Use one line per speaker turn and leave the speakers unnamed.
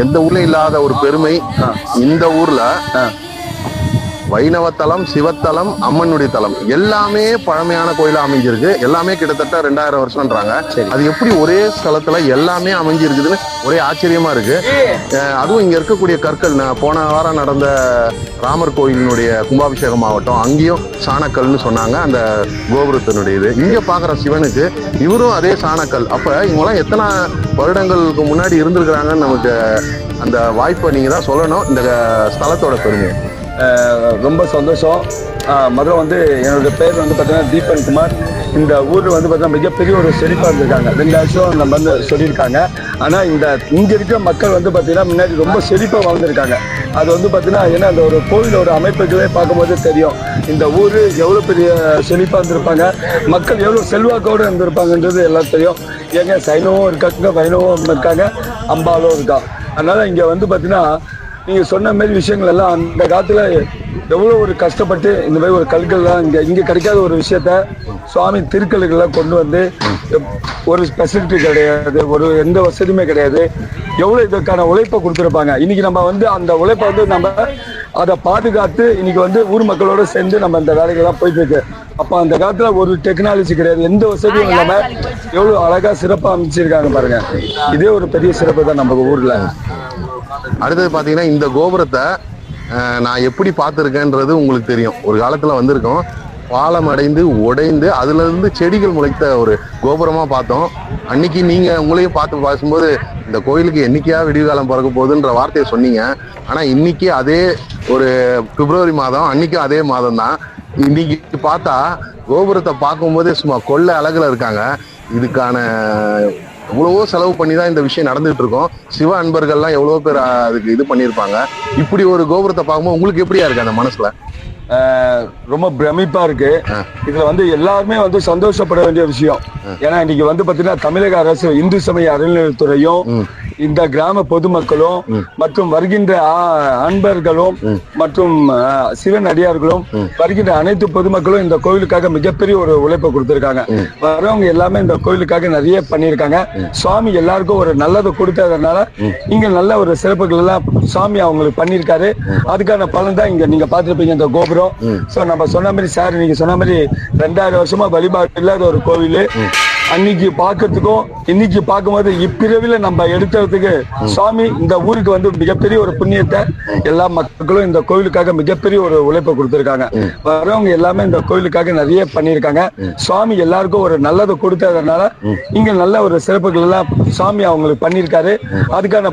எந்த ஊர்ல இல்லாத ஒரு பெருமை இந்த ஊர்ல. வைணவத்தலம், சிவத்தலம், அம்மனுடைய தலம் எல்லாமே பழமையான கோயிலா அமைஞ்சிருக்கு. எல்லாமே கிட்டத்தட்ட 2000 வருஷம்ன்றாங்க. அது எப்படி ஒரே ஸ்தலத்துல எல்லாமே அமைஞ்சிருக்குதுன்னு ஒரே ஆச்சரியமா இருக்கு. அதுவும் இங்க இருக்கக்கூடிய கற்கள், போன வாரம் நடந்த ராமர் கோயிலினுடைய கும்பாபிஷேகம் ஆகட்டும், அங்கேயும் சாணக்கல்னு சொன்னாங்க. அந்த கோபுரத்தினுடைய இது இங்க பாக்குற சிவனுக்கு இவரும் அதே சாணக்கல். அப்ப இவங்கெல்லாம் எத்தனை வருடங்களுக்கு முன்னாடி இருந்திருக்கிறாங்கன்னு நமக்கு அந்த வாய்ப்பை நீங்க தான் சொல்லணும். இந்த ஸ்தலத்தோட பெருமை.
ரொம்ப சந்தோஷம். முதல்ல என்னோட பேர் பார்த்தீங்கன்னா தீபன் குமார். இந்த ஊர் பார்த்தீங்கன்னா மிகப்பெரிய ஒரு செழிப்பாக இருந்திருக்காங்க. 2 வருஷம் நம்ம சொல்லியிருக்காங்க. ஆனால் இங்கே இருக்கிற மக்கள் பார்த்தீங்கன்னா முன்னாடி ரொம்ப செழிப்பாக வாழ்ந்துருக்காங்க. அது பார்த்தீங்கன்னா ஏன்னா அந்த ஒரு கோவிலோட அமைப்புகளே பார்க்கும்போது தெரியும் இந்த ஊர் எவ்வளோ பெரிய செழிப்பாக இருந்திருப்பாங்க, மக்கள் எவ்வளோ செல்வாக்கோடு இருந்திருப்பாங்கன்றது எல்லாம் தெரியும். ஏங்க சைனவும் இருக்காங்க, வைணவம் இருக்காங்க, அம்பாலும் இருக்கா. அதனால் இங்கே பார்த்தீங்கன்னா நீங்கள் சொன்ன மாதிரி விஷயங்கள் எல்லாம் அந்த காலத்தில் எவ்வளோ ஒரு கஷ்டப்பட்டு இந்த மாதிரி ஒரு கற்கள்லாம் இங்கே கிடைக்காத ஒரு விஷயத்த சுவாமி திருக்கல்கள்லாம் கொண்டு வந்து ஒரு ஸ்பெசிலிட்டி கிடையாது, ஒரு எந்த வசதியுமே கிடையாது. எவ்வளோ இதற்கான உழைப்பை கொடுத்துருப்பாங்க. இன்னைக்கு நம்ம அந்த உழைப்பை நம்ம அதை பாதுகாத்து இன்னைக்கு ஊர் மக்களோட சேர்ந்து நம்ம இந்த வேலைகள்லாம் போயிட்டு இருக்கு. அப்போ அந்த காலத்தில் ஒரு டெக்னாலஜி கிடையாது, எந்த வசதியும் இல்லாமல் எவ்வளோ அழகாக சிறப்பாக அமைச்சிருக்காங்க பாருங்க. இதே ஒரு பெரிய சிறப்பு தான் நம்ம ஊரில்.
அடுத்தது பாத்தீங்கன்னா இந்த கோபுரத்தை நான் எப்படி பார்த்துருக்கேன்றது உங்களுக்கு தெரியும். ஒரு காலத்துல வந்திருக்கோம், பாலம் அடைந்து உடைந்து அதுல இருந்து செடிகள் முளைத்த ஒரு கோபுரமா பார்த்தோம். அன்னைக்கு நீங்க உங்களையும் பார்த்து பேசும்போது இந்த கோயிலுக்கு என்னைக்கா விடிவுகாலம் பிறக்க போகுதுன்ற வார்த்தையை சொன்னீங்க. ஆனா இன்னைக்கு அதே ஒரு பிப்ரவரி மாதம், அன்னைக்கும் அதே மாதம் தான். இன்னைக்கு பார்த்தா கோபுரத்தை பார்க்கும்போதே சும்மா கொள்ளை அழகுல இருக்காங்க. இதுக்கான எவ்வளவோ செலவு பண்ணி தான் இந்த விஷயம் நடந்துட்டு இருக்கோம். சிவ அன்பர்கள்லாம் எவ்வளவோ பேர் அதுக்கு இது பண்ணியிருப்பாங்க. இப்படி ஒரு கோபுரத்தை பார்க்கும்போது உங்களுக்கு எப்படியா இருக்கு அந்த மனசுல?
ரொம்ப பிரமிப்பா இருக்கு. இதுல எல்லாருமே சந்தோஷப்பட வேண்டிய விஷயம். ஏன்னா இன்னைக்கு பாத்தீங்கன்னா தமிழக அரசு இந்து சமய அறநிலையத்துறையும் இந்த கிராம பொதுமக்களும் மற்றும் வருகின்ற அன்பர்களும் மற்றும் சிவன் அடியார்களும் வருகின்ற அனைத்து பொதுமக்களும் இந்த கோவிலுக்காக மிகப்பெரிய ஒரு உழைப்பை கொடுத்திருக்காங்க. வரவங்க எல்லாமே இந்த கோவிலுக்காக நிறைய பண்ணியிருக்காங்க. சுவாமி எல்லாருக்கும் ஒரு நல்லதை கொடுத்ததுனால இங்க நல்ல ஒரு சிறப்புகள் எல்லாம் சுவாமி அவங்களுக்கு பண்ணியிருக்காரு. அதுக்கான பலன் தான் இங்க நீங்க பார்த்திருப்பீங்க இந்த கோபுரம். சோ நம்ம சொன்ன மாதிரி சார் நீங்க சொன்ன மாதிரி 2000 வருஷமா வழிபாடு இல்லாத ஒரு கோவில் அன்னைக்கு பார்க்கறதுக்கும் இன்னைக்கு பார்க்கும்போது இப்பிறவில நம்ம எடுக்கிறதுக்கு சுவாமி இந்த ஊருக்கு மிகப்பெரிய ஒரு புண்ணியத்தை எல்லா மக்களும் இந்த கோவிலுக்காக மிகப்பெரிய ஒரு உழைப்பை கொடுத்திருக்காங்க. வரவங்க எல்லாமே இந்த கோவிலுக்காக நிறைய பண்ணியிருக்காங்க. சுவாமி எல்லாருக்கும் ஒரு நல்லதை கொடுத்ததுனால இங்க நல்ல ஒரு சிறப்புகள் எல்லாம் சுவாமி அவங்களுக்கு பண்ணியிருக்காரு. அதுக்கான